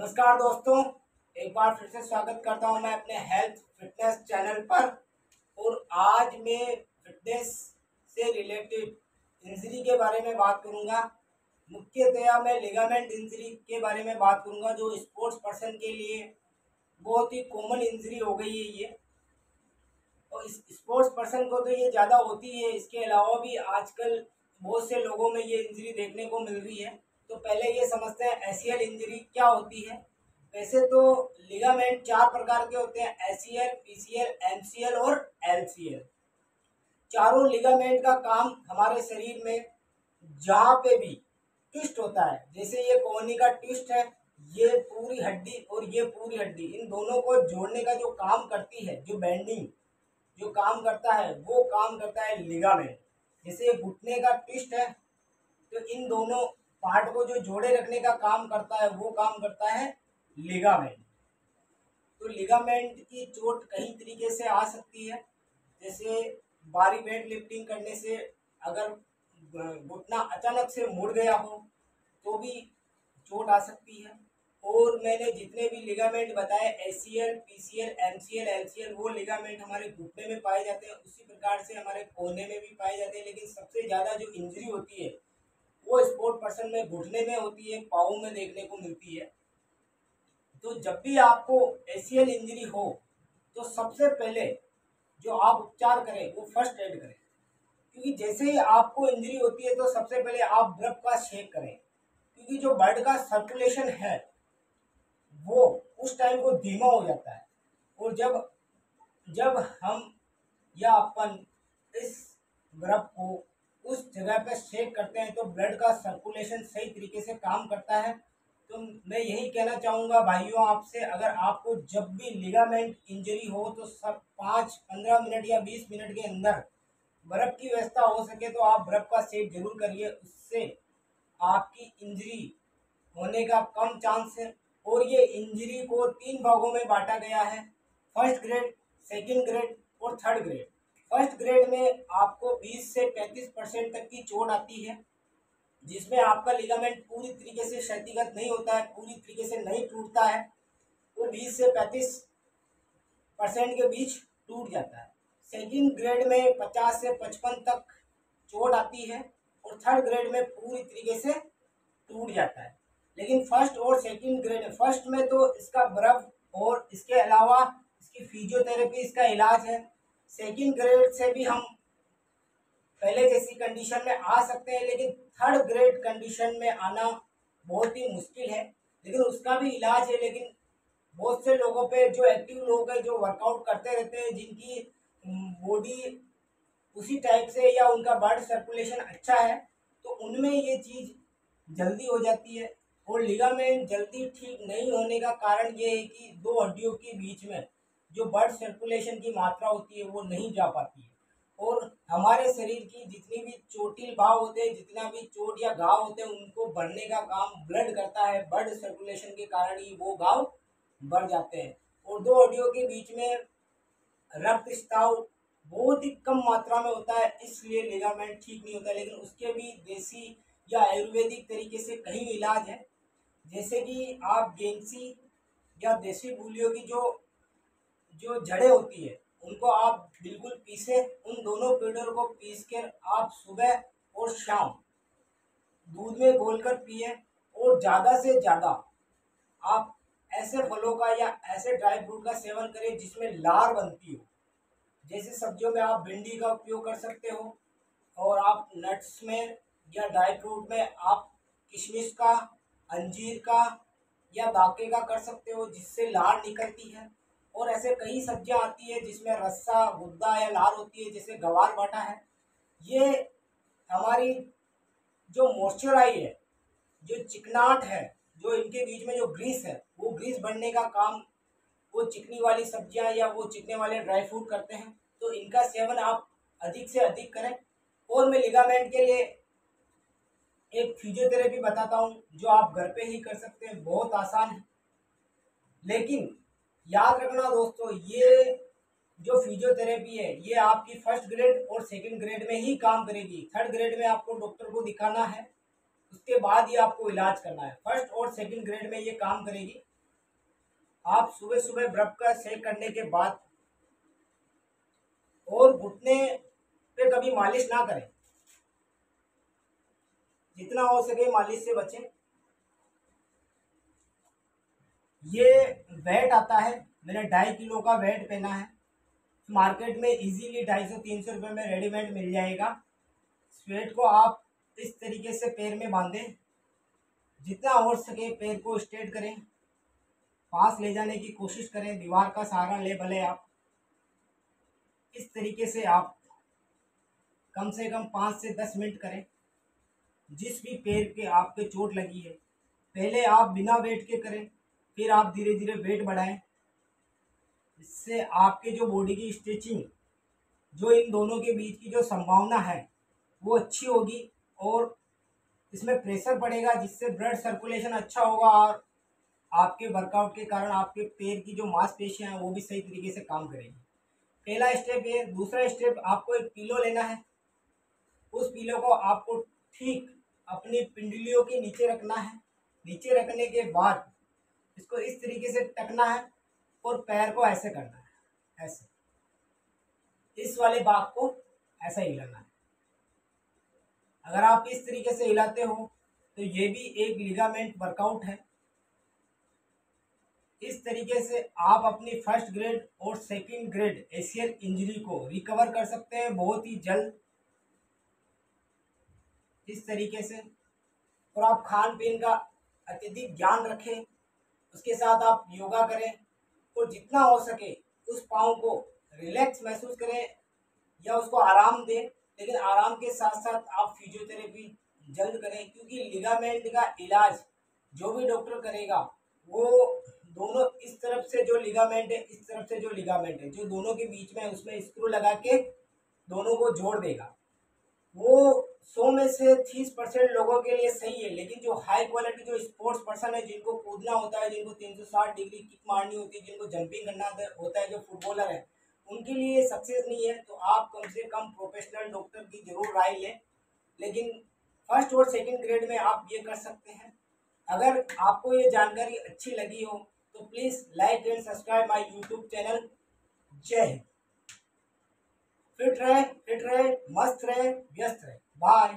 नमस्कार दोस्तों, एक बार फिर से स्वागत करता हूं मैं अपने हेल्थ फिटनेस चैनल पर। और आज मैं फिटनेस से रिलेटेड इंजरी के बारे में बात करूंगा। मुख्यतया मैं लिगामेंट इंजरी के बारे में बात करूंगा, जो स्पोर्ट्स पर्सन के लिए बहुत ही कॉमन इंजरी हो गई है ये। और इस स्पोर्ट्स पर्सन को तो ये ज़्यादा होती है, इसके अलावा भी आजकल बहुत से लोगों में ये इंजरी देखने को मिल रही है। तो पहले ये समझते हैं एसीएल इंजरी क्या होती है। वैसे तो लिगामेंट चार प्रकार के होते हैं: एसीएल, पीसीएल, एमसीएल और एलसीएल। चारों लिगामेंट का काम हमारे शरीर में जहाँ पे भी ट्विस्ट होता है, जैसे ये कोहनी का ट्विस्ट है, ये पूरी हड्डी और ये पूरी हड्डी, इन दोनों को जोड़ने का जो काम करती है, जो बेंडिंग जो काम करता है, वो काम करता है लिगामेंट। जैसे ये घुटने का ट्विस्ट है, तो इन दोनों पार्ट को जो जोड़े रखने का काम करता है, वो काम करता है लिगामेंट। तो लिगामेंट की चोट कई तरीके से आ सकती है। जैसे भारी वेट लिफ्टिंग करने से अगर घुटना अचानक से मुड़ गया हो तो भी चोट आ सकती है। और मैंने जितने भी लिगामेंट बताए, एसीएल, पीसीएल, एमसीएल, एलसीएल, वो लिगामेंट हमारे घुटने में पाए जाते हैं। उसी प्रकार से हमारे कोहने में भी पाए जाते हैं। लेकिन सबसे ज़्यादा जो इंजरी होती है वो स्पोर्ट पर्सन में घुटने में होती है, पाँव में देखने को मिलती है। तो जब भी आपको एसीएल इंजरी हो तो सबसे पहले जो आप उपचार करें वो फर्स्ट एड करें। क्योंकि जैसे ही आपको इंजरी होती है तो सबसे पहले आप बर्फ का शेक करें, क्योंकि जो ब्लड का सर्कुलेशन है वो उस टाइम को धीमा हो जाता है। और जब जब हम या अपन इस बर्फ को उस जगह पे शेक करते हैं तो ब्लड का सर्कुलेशन सही तरीके से काम करता है। तो मैं यही कहना चाहूँगा भाइयों आपसे, अगर आपको जब भी लिगामेंट इंजरी हो तो सब 5-15 मिनट या 20 मिनट के अंदर बर्फ की व्यवस्था हो सके तो आप बर्फ का सेक जरूर करिए। उससे आपकी इंजरी होने का कम चांस है। और ये इंजरी को 3 भागों में बांटा गया है: फर्स्ट ग्रेड, सेकंड ग्रेड और थर्ड ग्रेड। फर्स्ट ग्रेड में आपको 20 से 35% तक की चोट आती है, जिसमें आपका लिगामेंट पूरी तरीके से क्षतिगत नहीं होता है, पूरी तरीके से नहीं टूटता है। वो 20 से 35% के बीच टूट जाता है। सेकंड ग्रेड में 50 से 55 तक चोट आती है और थर्ड ग्रेड में पूरी तरीके से टूट जाता है। लेकिन फर्स्ट और सेकंड ग्रेड, फर्स्ट में तो इसका बर्फ और इसके अलावा इसकी फिजियोथेरेपी, इसका इलाज है। सेकंड ग्रेड से भी हम पहले जैसी कंडीशन में आ सकते हैं, लेकिन थर्ड ग्रेड कंडीशन में आना बहुत ही मुश्किल है। लेकिन उसका भी इलाज है। लेकिन बहुत से लोगों पे, जो एक्टिव लोग हैं, जो वर्कआउट करते रहते हैं, जिनकी बॉडी उसी टाइप से या उनका ब्लड सर्कुलेशन अच्छा है, तो उनमें ये चीज़ जल्दी हो जाती है। और लिगामेंट जल्दी ठीक नहीं होने का कारण ये है कि दो हड्डियों के बीच में जो ब्लड सर्कुलेशन की मात्रा होती है वो नहीं जा पाती है। और हमारे शरीर की जितनी भी चोटिल भाव होते हैं, जितना भी चोट या घाव होते हैं, उनको भरने का काम ब्लड करता है। ब्लड सर्कुलेशन के कारण ही वो घाव बढ़ जाते हैं। और दो हड्डियों के बीच में रक्त स्त्राव बहुत ही कम मात्रा में होता है, इसलिए लिगामेंट ठीक नहीं होता। लेकिन उसके भी देसी या आयुर्वेदिक तरीके से कई इलाज है। जैसे कि आप गेंसी या देसी मूलियों की जो जो जड़ें होती है उनको आप बिल्कुल पीसे, उन दोनों पेड़ों को पीस कर आप सुबह और शाम दूध में घोलकर पिए। और ज़्यादा से ज़्यादा आप ऐसे फलों का या ऐसे ड्राई फ्रूट का सेवन करें जिसमें लार बनती हो। जैसे सब्जियों में आप भिंडी का उपयोग कर सकते हो, और आप नट्स में या ड्राई फ्रूट में आप किशमिश का, अंजीर का या दाके का कर सकते हो, जिससे लार निकलती है। और ऐसे कई सब्जियां आती है जिसमें रस्सा, गुद्दा या लार होती है, जैसे गवार बाटा है। ये हमारी जो मॉइस्चराइज है, जो चिकनाट है, जो इनके बीच में जो ग्रीस है, वो ग्रीस बढ़ने का काम वो चिकनी वाली सब्जियां या वो चिकने वाले ड्राई फ्रूट करते हैं। तो इनका सेवन आप अधिक से अधिक करें। और मैं लिगामेंट के लिए एक फिजियोथेरेपी बताता हूँ जो आप घर पे ही कर सकते हैं, बहुत आसान है। लेकिन याद रखना दोस्तों, ये जो फिजियोथेरेपी है ये आपकी फर्स्ट ग्रेड और सेकंड ग्रेड में ही काम करेगी। थर्ड ग्रेड में आपको डॉक्टर को दिखाना है, उसके बाद ही आपको इलाज करना है। फर्स्ट और सेकंड ग्रेड में ये काम करेगी। आप सुबह सुबह बर्फ का सेक करने के बाद और घुटने पे कभी मालिश ना करें, जितना हो सके मालिश से बचें। ये वेट आता है, मैंने 2.5 किलो का वेट पहना है। मार्केट में इजीली 250-300 रुपये में रेडीमेड मिल जाएगा। स्वेट को आप इस तरीके से पैर में बांधें, जितना हो सके पैर को स्ट्रेट करें, पास ले जाने की कोशिश करें, दीवार का सहारा ले भले आप। इस तरीके से आप कम से कम 5 से 10 मिनट करें। जिस भी पैर के आपके चोट लगी है, पहले आप बिना वेट के करें, फिर आप धीरे धीरे वेट बढ़ाएं। इससे आपके जो बॉडी की स्ट्रेचिंग, जो इन दोनों के बीच की जो संभावना है वो अच्छी होगी और इसमें प्रेशर पड़ेगा, जिससे ब्लड सर्कुलेशन अच्छा होगा और आपके वर्कआउट के कारण आपके पैर की जो मांसपेशियां हैं वो भी सही तरीके से काम करेगी। पहला स्टेप ये। दूसरा स्टेप, आपको एक पिलो लेना है। उस पिलो को आपको ठीक अपनी पिंडलियों के नीचे रखना है। नीचे रखने के बाद इसको इस तरीके से टकना है और पैर को ऐसे करना है, ऐसे इस वाले भाग को ऐसा हिलाना है। अगर आप इस तरीके से हिलाते हो तो ये भी एक लिगामेंट वर्कआउट है। इस तरीके से आप अपनी फर्स्ट ग्रेड और सेकंड ग्रेड एशियल इंजरी को रिकवर कर सकते हैं बहुत ही जल्द, इस तरीके से। और आप खान पीन का अत्यधिक ध्यान रखें, उसके साथ आप योगा करें और जितना हो सके उस पाँव को रिलैक्स महसूस करें या उसको आराम दें। लेकिन आराम के साथ साथ आप फिजियोथेरेपी जल्द करें, क्योंकि लिगामेंट का इलाज जो भी डॉक्टर करेगा वो दोनों इस तरफ से जो लिगामेंट है, इस तरफ से जो लिगामेंट है, जो दोनों के बीच में उसमें स्क्रू लगा के दोनों को जोड़ देगा। वो 100 में से 30% लोगों के लिए सही है, लेकिन जो हाई क्वालिटी जो स्पोर्ट्स पर्सन है, जिनको कूदना होता है, जिनको 360 डिग्री किक मारनी होती है, जिनको जंपिंग करना होता है, जो फुटबॉलर है, उनके लिए सक्सेस नहीं है। तो आप कम से कम प्रोफेशनल डॉक्टर की जरूर राय लें। लेकिन फर्स्ट और सेकंड ग्रेड में आप ये कर सकते हैं। अगर आपको ये जानकारी अच्छी लगी हो तो please like and subscribe my YouTube channel. जय हिंद। फिट रहे, मस्त रहे, व्यस्त रहे। बाय।